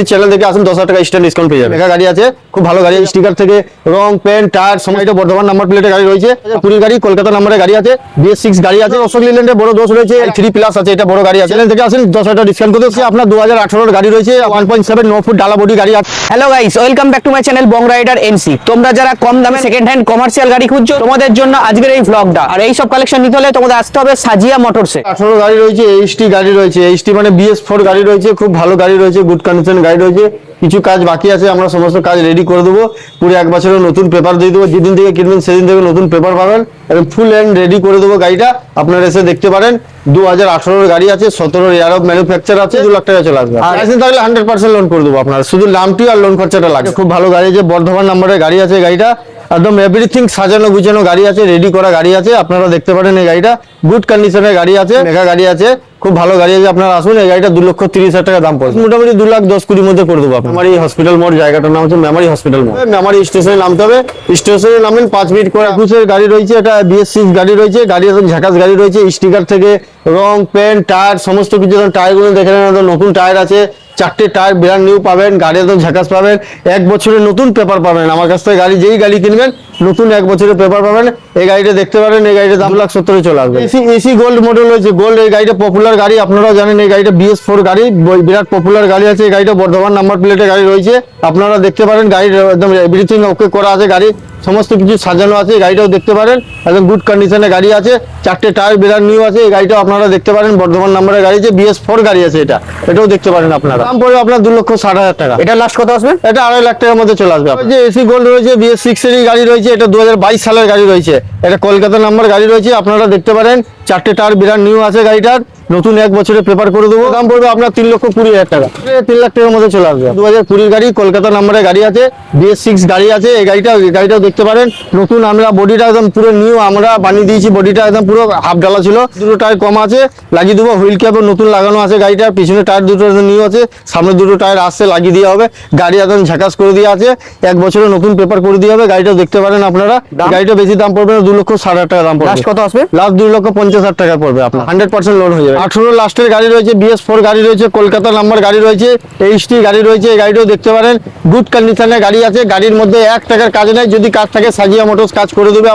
Channel থেকে আসুন 10,000 টাকা স্ট্যান্ড ডিসকাউন্ট পেয়ে যাবেন। গাড়ি আছে, খুব ভালো গাড়ি, স্টিকার থেকে রং পেন্ট টায়ার সময়টা বর্ধমান নাম্বার প্লেটের গাড়ি রয়েছে, পুরী গাড়ি কলকাতা নাম্বারের গাড়ি আছে, BS6 গাড়ি আছে, অশোক লিল্যান্ডের বড় দোষ রয়েছে, 3 প্লাস আছে, এটা বড় গাড়ি আছে। চ্যানেল থেকে আসুন 10,000 টাকা ডিসকাউন্ট করতে আপনার 2018 গাড়ি রয়েছে, 1.7 9 ফুট ডালা বডি গাড়ি আছে। Hello guys, welcome back to my channel Bong rider MC. তোমরা যারা কম দামে সেকেন্ড হ্যান্ড কমার্শিয়াল গাড়ি খুঁজছো, তোমাদের জন্য আজকের এই ভ্লগটা। আর এই সব কালেকশন নিতে হলে তোমাদের আসতে হবে সাজিয়া মোটরসে। 18 গাড়ি রয়েছে, HT গাড়ি রয়েছে, HT মানে BS4 গাড়ি রয়েছে, খুব ভালো গাড়ি রয়েছে, গুড কন্ডিশন গাড়ি রয়েছে। কিছু কাজ বাকি আছে, আমরা সমস্ত কাজ রেডি করে দেবো, পুরো 1 বছরের নতুন পেপার দিয়ে দেবো। যেদিন থেকে কিনবেন সেদিন থেকে নতুন পেপার পাবেন, এবং ফুল এন্ড রেডি করে দেবো গাড়িটা। আপনারা এসে দেখতে পারেন। 2018 গাড়ি আছে, 17 ইয়ার অফ ম্যানুফ্যাকচার আছে, 2 লাখ টাকা চলে আসবে। আর লাইসেন্স থাকলে 100% লোন করে দেবো আপনার, শুধু নামটি আর লোন খরচাটা লাগে। খুব ভালো গাড়ি আছে, বর্ধমান নাম্বারের গাড়ি আছে গাড়িটা, একদম এভরিথিং সাজানো গুছানো গাড়ি আছে, রেডি করা গাড়ি আছে। আপনারা দেখতে পারেন এই গাড়িটা গুড কন্ডিশনের গাড়ি আছে, মেগা গাড়ি আছে, খুব ভালো গাড়ি আছে। আপনারা আসুন, এই গাড়িটা 2,30,000 টাকা দাম পড়বে, মোটামুটি 2,10,20,000 মধ্যে করে দেবো। মেমারি হসপিটাল মোড়, জায়গাটার নাম হচ্ছে মেমারি হসপিটাল মোড়। মেমারি স্টেশনে নামতে হবে, স্টেশনে নামেন 5 মিনিট করে। 21 গাড়ি রয়েছে, এটা BS6 গাড়ি রয়েছে, গাড়ি একদম ঝাকাস গাড়ি রয়েছে, স্টিকার থেকে রং পেন্ট টায়ার সমস্ত কিছু। টায়ারগুলো দেখে নেন, নতুন টায়ার আছে, 4টে টায়ার ব্র্যান্ড নিউ পাবেন, গাড়ি একদম ঝাকাস পাবেন, 1 বছরের নতুন পেপার পাবেন। আমার কাছ থেকে গাড়ি যেই গাড়ি কিনবেন নতুন 1 বছরের পেপার পাবেন। এই গাড়িটা দেখতে পারেন, এই গাড়িটা দাম 2,70,000 চলে আসবে। এসি গোল্ড মডেল রয়েছে, গোল্ড। এই গাড়িটা পপুলার গাড়ি, আপনারাও জানেন। এই গাড়িটা BS4 গাড়ি, বিরাট পপুলার গাড়ি আছে। এই গাড়িটা বর্ধমান নাম্বার প্লেটের গাড়ি রয়েছে, আপনারা দেখতে পারেন। গাড়ির একদম এভরিথিং ওকে করা আছে, গাড়ি সমস্ত কিছু সাজানো আছে। এই গাড়িটাও দেখতে পারেন, একদম গুড কন্ডিশনে গাড়ি আছে, 4টে টায়ার ব্র্যান্ড নিউ আছে। এই গাড়িটাও আপনারা দেখতে পারেন, বর্ধমান নাম্বারের গাড়ি আছে, BS4 গাড়ি আছে, এটাও দেখতে পারেন আপনারা। দাম পড়বে আপনার 2,60,000 টাকা। এটা লাস্ট কত আসবে? এটা 2.5 লাখ টাকার মধ্যে চলে আসবে। যে এসি গোল্ড রয়েছে, BS6 এর গাড়ি রয়েছে, এটা 2022 সালের গাড়ি রয়েছে, এটা কলকাতা নাম্বার গাড়ি রয়েছে। আপনারা দেখতে পারেন 4টে টায়ার ব্র্যান্ড নিউ আছে গাড়িটার, নতুন 1 বছরের পেপার করে দেবো। দাম পড়বে আপনার 3,20,000 টাকা, 3 লাখ টাকার মধ্যে চলে আসবে। 2020 গাড়ি, কলকাতা নাম্বারের গাড়ি আছে, BS6 গাড়ি আছে। এই গাড়িটাও দেখতে পারেন, নতুন। আমরা বডিটা একদম পুরো নিউ আমরা বানিয়ে দিয়েছি, বডিটা একদম পুরো হাফ ডালা ছিল। 2টো টায়ার কম আছে, লাগিয়ে দেবো। হুইল ক্যাপও নতুন লাগানো আছে গাড়িটার, পিছনে টায়ার 2টো নিউ আছে, সামনে 2টো টায়ার আসছে, লাগিয়ে দেওয়া হবে। গাড়ি একদম ঝাকাস করে দেওয়া আছে, 1 বছরের নতুন পেপার করে দেওয়া হবে। গাড়িটাও দেখতে পারেন আপনারা। গাড়িটা বেশি দাম পড়বে না, 2,60,000 টাকা দাম পড়বে। লাস্ট কত আসবে? লাস্ট 2,50,000 টাকা পড়বে আপনার, 100% লোন হয়ে যাবে। 18 লাস্টের গাড়ি রয়েছে, BS4 গাড়ি রয়েছে, কলকাতা নাম্বার গাড়ি রয়েছে, HT গাড়ি রয়েছে। এই গাড়িটাও দেখতে পারেন, গুড কন্ডিশনের গাড়ি আছে। গাড়ির মধ্যে 1 টাকার কাজ নেই, যদি কাজ থাকে সাজিয়া মোটরস কাজ করে দেবে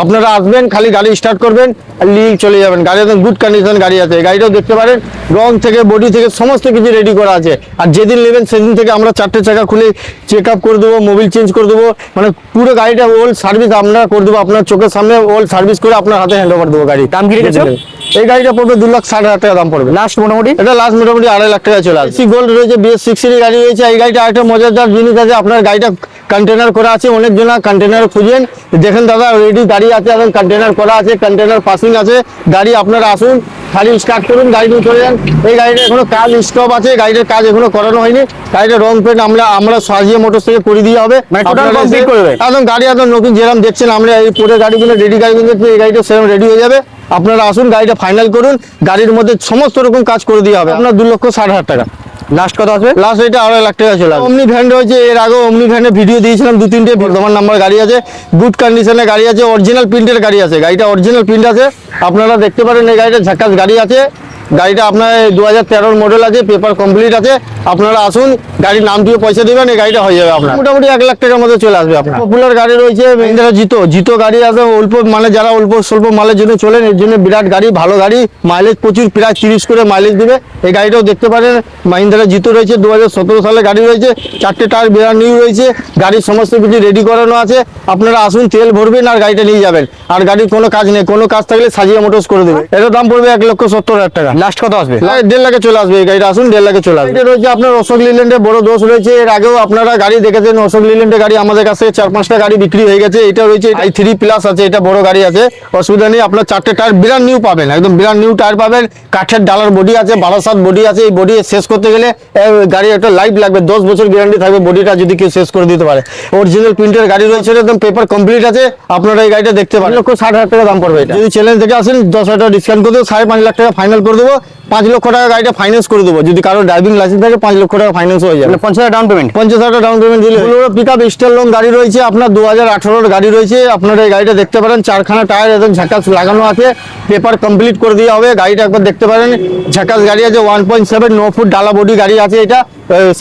আপনারা আসবেন, খালি গাড়ি স্টার্ট করবেন আর নিয়ে চলে যাবেন। গাড়ি একদম গুড কন্ডিশন গাড়ি আছে। এই গাড়িটাও দেখতে পারেন, রং থেকে বডি থেকে সমস্ত কিছু রেডি করা আছে। আর যেদিন নেবেন সেদিন থেকে আমরা 4টে চাকা খুলে চেক আপ করে দেবো, মোবিল চেঞ্জ করে দেবো, মানে পুরো গাড়িটা ওল্ড সার্ভিস আমরা করে দেবো। আপনার চোখের সামনে ওল্ড সার্ভিস করে আপনার হাতে হ্যান্ড ওভার দেবো গাড়ি। দাম কি রেখেছো? এই গাড়িটা পড়বে 2,60,000 টাকা দাম পড়বে লাস্ট মোটামুটি এটা লাস্ট মোটামুটি 2.5 লাখ টাকা চলে আসবে। গোল্ড রয়েছে, BS6 এর গাড়ি রয়েছে। এই গাড়িটা আরেকটা মজাদার জিনিস আছে, আপনার গাড়িটা কন্টেনার করা আছে। অনেকজন কন্টেনার খুঁজেন, দেখেন দাদা রেডি গাড়ি আছে, এবং কন্টেনার করা আছে, কন্টেনার পাসিং আছে গাড়ি। আপনারা আসুন, খালি স্টার্ট করুন, গাড়ি নিয়ে চলে যান। এই গাড়িটা এখনো কাজ স্টপ আছে, গাড়িটার কাজ এখনো করানো হয়নি। গাড়িটা রং পেন্ট আমরা সাজিয়ে মোটরস থেকে করে দিয়ে হবে, একদম গাড়ি একদম নতুন যেরকম দেখছেন। আমরা এই পরে গাড়িগুলো রেডি গাড়িগুলো, এই গাড়িটা সেরকম রেডি হয়ে যাবে। আপনারা আসুন, গাড়িটা ফাইনাল করুন, গাড়ির মধ্যে সমস্ত রকম কাজ করে দিয়ে হবে। আপনার 2,60,000 টাকা। লাস্ট কত আসবে? লাস্ট এটা 2.5 লাখ টাকা চলে আসবে। অমনি ভ্যান রয়েছে, এর আগে অমনি ভ্যানের ভিডিও দিয়েছিলাম 2-3টে। বর্ধমান নাম্বার গাড়ি আছে, গুড কন্ডিশনের গাড়ি আছে, অরিজিনাল প্রিন্টের গাড়ি আছে। গাড়িটা অরিজিনাল প্রিন্ট আছে, আপনারা দেখতে পারেন। এই গাড়িটা ঝাকাস গাড়ি আছে, গাড়িটা আপনার 2013 মডেল আছে, পেপার কমপ্লিট আছে। আপনারা আসুন, গাড়ির নাম দিয়ে পয়সা দেবেন, এই গাড়িটা হয়ে যাবে আপনার মোটামুটি 1 লাখ টাকার মধ্যে চলে আসবে আপনার। পপুলার গাড়ি রয়েছে, মহিন্দ্রা জিতো গাড়ি আছে। অল্প মানে যারা অল্প স্বল্প মালের জন্য চলেন, এর জন্য বিরাট গাড়ি, ভালো গাড়ি, মাইলেজ প্রচুর, প্রায় 30 করে মাইলেজ দিবে। এই গাড়িটাও দেখতে পারেন, মহিন্দ্রা জিতো রয়েছে, 2017 সালে গাড়ি রয়েছে, 4টে টায়ার ব্র্যান্ড নিউ রয়েছে। গাড়ির সমস্ত কিছু রেডি করানো আছে। আপনারা আসুন, তেল ভরবেন আর গাড়িটা নিয়ে যাবেন। আর গাড়ির কোনো কাজ নেই, কোনো কাজ থাকলে সাজিয়া মোটরস করে দেবে। এটার দাম পড়বে 1,70,000 টাকা। লাস্ট কত আসবে? 1.5 লাখে চলে আসবে। এই গাড়িটা আসুন, 1.5 লাখে চলে আসবে। এটা রয়েছে আপনার অশোক লিল্যান্ডের বড় দোষ রয়েছে। এর আগেও আপনারা গাড়ি দেখেছেন, অশোক লিল্যান্ডের গাড়ি আমাদের কাছে 4-5টা গাড়ি বিক্রি হয়ে গেছে। এটা রয়েছে i3 প্লাস আছে, এটা বড় গাড়ি আছে, অসুবিধা নেই। আপনার 4টে টায়ার ব্র্যান্ড নিউ পাবেন, একদম ব্র্যান্ড নিউ টায়ার পাবেন। কাঠের ডালার বডি আছে, 12/7 বডি আছে। এই বডি শেষ করতে গেলে গাড়ি একটা লাইফ লাগবে, 10 বছর গ্যারান্টি থাকবে বডিটা, যদি কেউ শেষ করে দিতে পারে। অরিজিনাল প্রিন্টের গাড়ি রয়েছে, একদম পেপার কমপ্লিট আছে। আপনারা এই গাড়িটা দেখতে পারেন। 1,60,000 টাকা দাম পড়বে এটা। যদি চ্যালেঞ্জ থেকে আসেন 10,000 টাকা ডিসকাউন্ট করে দেবো, 5.5 লাখ টাকা ফাইনাল করে দেবো। 5 লক্ষ টাকা গাড়িটা ফাইন্যান্স করে দেবো, যদি কারো ড্রাইভিং লাইসেন্স থাকে 5 লক্ষ টাকা ফাইন্যান্স হয়ে যাবে। 50,000 ডাউন পেমেন্ট। 50,000 টাকা ডাউন পেমেন্ট দিলে পিক আপ স্টার লোন গাড়ি রয়েছে আপনার 2018 গাড়ি রয়েছে। আপনারা এই গাড়িটা দেখতে পারেন, 4খানা টায়ার একদম ঝাঁকাস লাগানো আছে, পেপার কমপ্লিট করে দেওয়া হবে। গাড়িটা একবার দেখতে পারেন, ঝাঁকাস গাড়ি আছে, 1.7 9 ফুট ডালা বডি গাড়ি আছে। এটা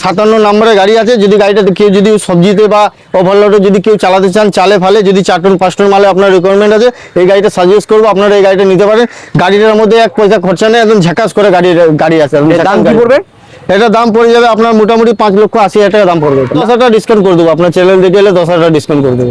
57 নম্বরের গাড়ি আছে। যদি গাড়িটা কেউ যদি সবজিতে বা ওভারলোডে যদি কেউ চালাতে চান, চালে ফালে যদি 4 টন 5 টন মালে আপনার রিকোয়ারমেন্ট আছে, এই গাড়িটা সাজেস্ট করবো, আপনারা এই গাড়িটা নিতে পারেন। গাড়িটার মধ্যে 1 পয়সা খরচা নেই, একদম ঝাঁকাস করে গাড়ি আছে। এর দাম কি পড়বে? এটা দাম পড়ে যাবে আপনার মোটামুটি 5,80,000 টাকা দাম পড়বে। 10,000 টাকা ডিসকাউন্ট করে দেবো, আপনার চ্যানেল দেখে এলে 10,000 টাকা ডিসকাউন্ট করে দেবো।